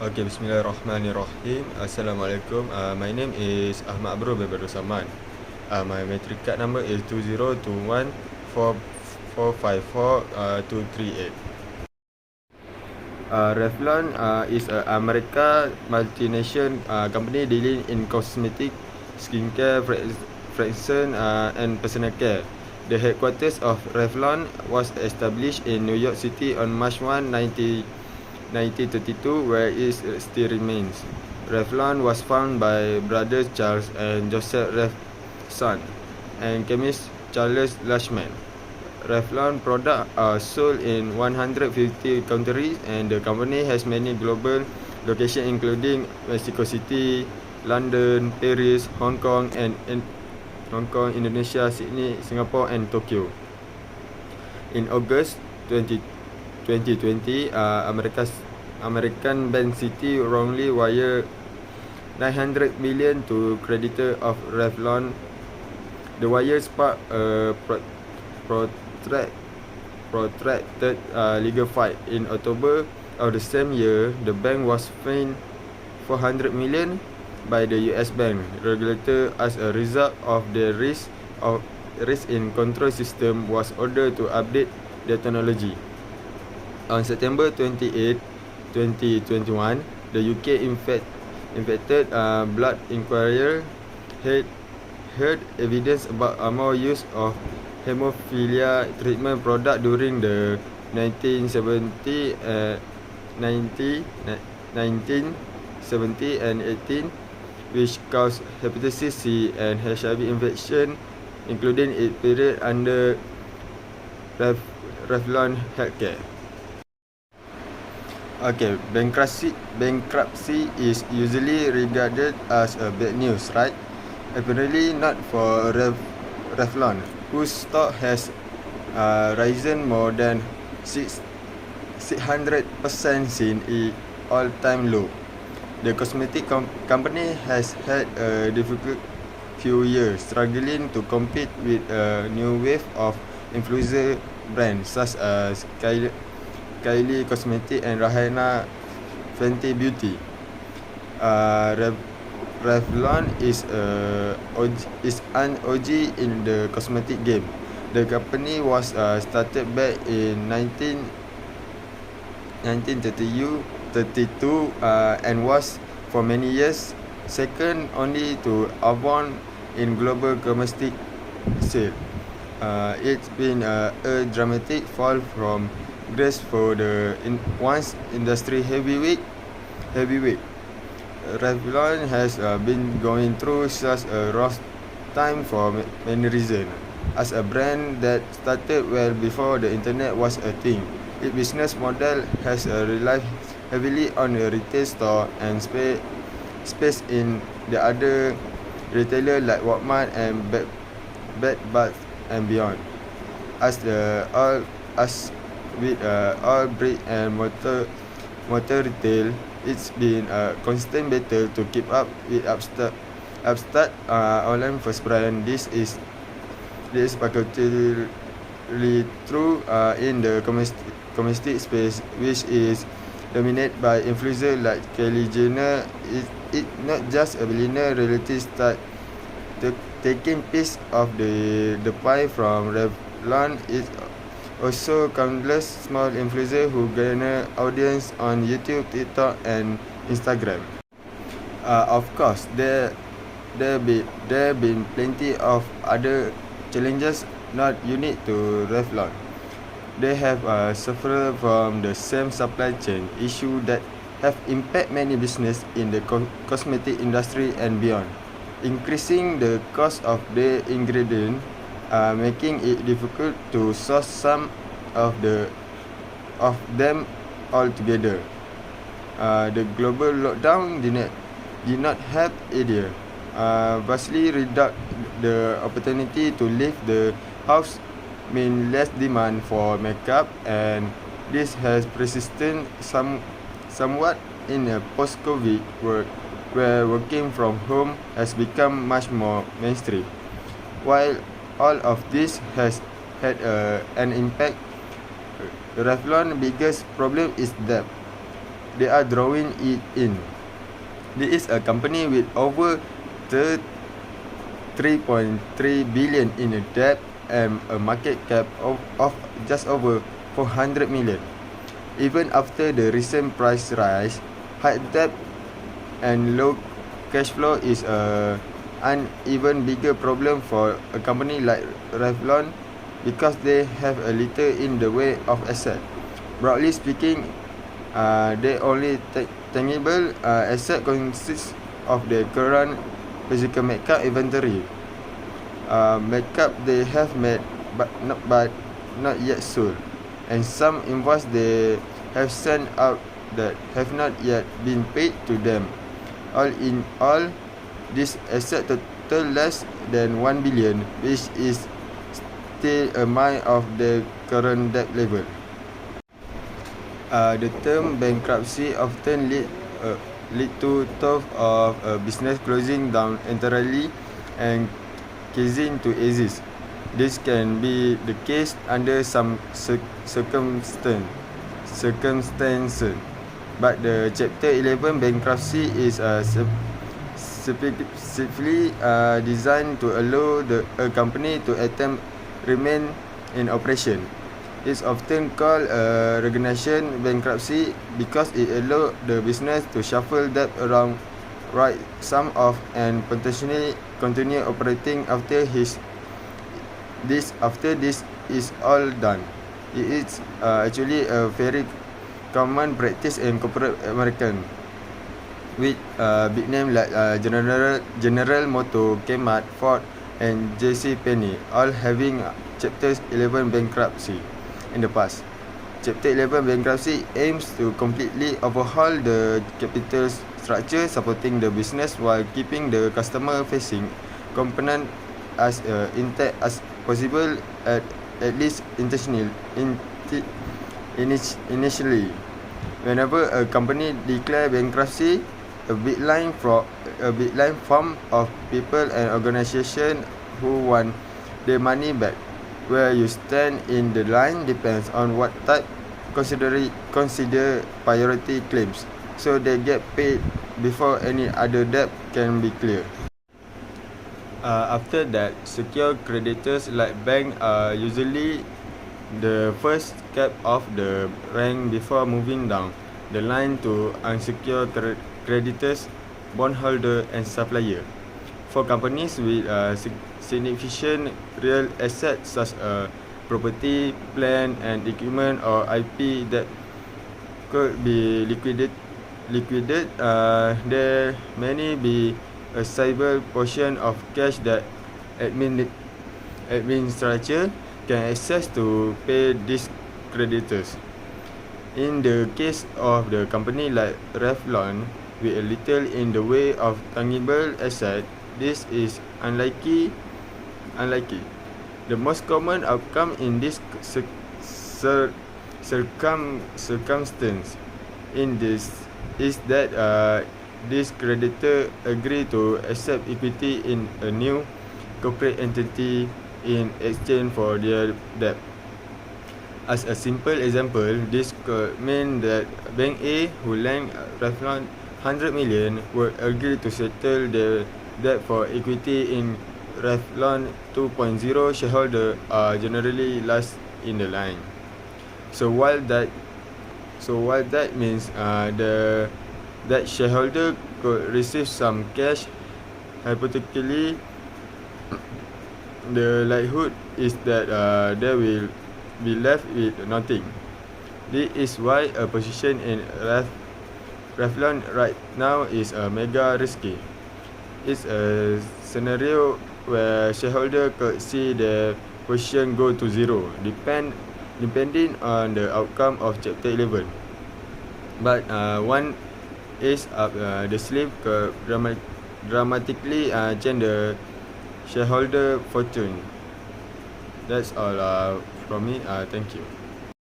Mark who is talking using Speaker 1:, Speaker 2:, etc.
Speaker 1: Okay, bismillahirrahmanirrahim. Assalamualaikum. My name is Ahmad Abro Beberu Saman. My matric card number is 20214454 238. Revlon is an American multinational company dealing in cosmetic, skincare, fragrance, and personal care. The headquarters of Revlon was established in New York City on March 1, 1932, where it still remains. Revlon was founded by brothers Charles and Joseph Revson and chemist Charles Lashman. Revlon products are sold in 150 countries, and the company has many global locations including Mexico City, London, Paris, Hong Kong, Indonesia, Sydney, Singapore, and Tokyo. In August 2020, American Bank City wrongly wired 900 million to creditor of Revlon. The wire sparked a protracted legal fight. In October of the same year, the bank was fined 400 million by the US bank regulator. As a result of the risk in control system was ordered to update the technology. On September 28, 2021, the UK infected blood inquiry heard evidence about more use of hemophilia treatment product during the 1970 and 18, which caused hepatitis C and HIV infection, including its period under Revlon Healthcare. Okay, bankruptcy is usually regarded as a bad news, right? Apparently not for Revlon, whose stock has risen more than 600% since its all-time low. The cosmetic company has had a difficult few years, struggling to compete with a new wave of influencer brands such as Kylie Cosmetics and Rihanna Fenty Beauty. Revlon is an OG in the cosmetic game. The company was started back in 1932 and was for many years second only to Avon in global domestic sales. It's been a dramatic fall from grace for the once industry heavyweight. Revlon has been going through such a rough time for many reasons. As a brand that started well before the internet was a thing, its business model has relied heavily on a retail store and space in the other retailer like Walmart and Bed Bath and Beyond. As with all brick and mortar retail, it's been a constant battle to keep up with upstart online first brand. This is particularly true in the commercial space, which is dominated by influencers like Kylie Jenner. It not just a billionaire reality start taking piece of the pie from Revlon. It's also countless small influencers who garner audience on YouTube, TikTok, and Instagram. Of course, there been plenty of other challenges not unique to Revlon. They have suffered from the same supply chain issue that have impacted many business in the cosmetic industry and beyond, increasing the cost of the ingredient, making it difficult to source some of them altogether. The global lockdown did not help either. Vastly reduced the opportunity to leave the house, mean less demand for makeup, and this has persisted somewhat in a post-COVID world where working from home has become much more mainstream. While all of this has had an impact, Revlon's biggest problem is debt. they are drawing it in. This is a company with over 3.3 billion in a debt and a market cap of just over 400 million. Even after the recent price rise, high debt and low cash flow is an even bigger problem for a company like Revlon because they have a little in the way of asset. Broadly speaking, the only tangible asset consists of the current physical makeup inventory. Makeup they have made but not yet sold, and some invoice they have sent out that have not yet been paid to them. All in all, this asset total less than 1 billion, which is still a mile of the current debt level. The term bankruptcy often lead to thought of a business closing down entirely and ceasing to exist. This can be the case under some circumstances, but the Chapter 11 bankruptcy is specifically designed to allow a company to attempt remain in operation. It's often called a resignation bankruptcy because it allows the business to shuffle debt around, write some off, and potentially continue operating after this is all done. It is actually a very common practice in corporate American, with big names like General Motors, Kmart, Ford, and J.C. Penney all having Chapter 11 bankruptcy in the past. Chapter 11 bankruptcy aims to completely overhaul the capital structure supporting the business while keeping the customer-facing component as intact as possible, at least initially. Whenever a company declares bankruptcy, a big line form of people and organizations who want their money back. Where you stand in the line depends on what type consider priority claims, so they get paid before any other debt can be cleared. After that, secure creditors like banks are usually the first step of the rank before moving down the line to unsecured creditors, bondholder, and supplier. For companies with significant real assets such as property, plant and equipment, or IP that could be liquidated, there may be a sizable portion of cash that administrator can access to pay these creditors. In the case of the company like Revlon, with a little in the way of tangible asset, this is unlikely. The most common outcome in this circumstance is that this creditor agree to accept equity in a new corporate entity in exchange for their debt. As a simple example, this could mean that Bank A, who lent Revlon 100 million, would agree to settle the debt for equity in Revlon 2.0. Shareholders are generally last in the line. So while that means that shareholder could receive some cash, hypothetically, the likelihood is that they will be left with nothing. This is why a position in Revlon right now is mega risky. It's a scenario where shareholders could see the position go to zero, depending on the outcome of Chapter 11. But one is up the sleeve could dramatically change the shareholder fortune. That's all from me. Thank you.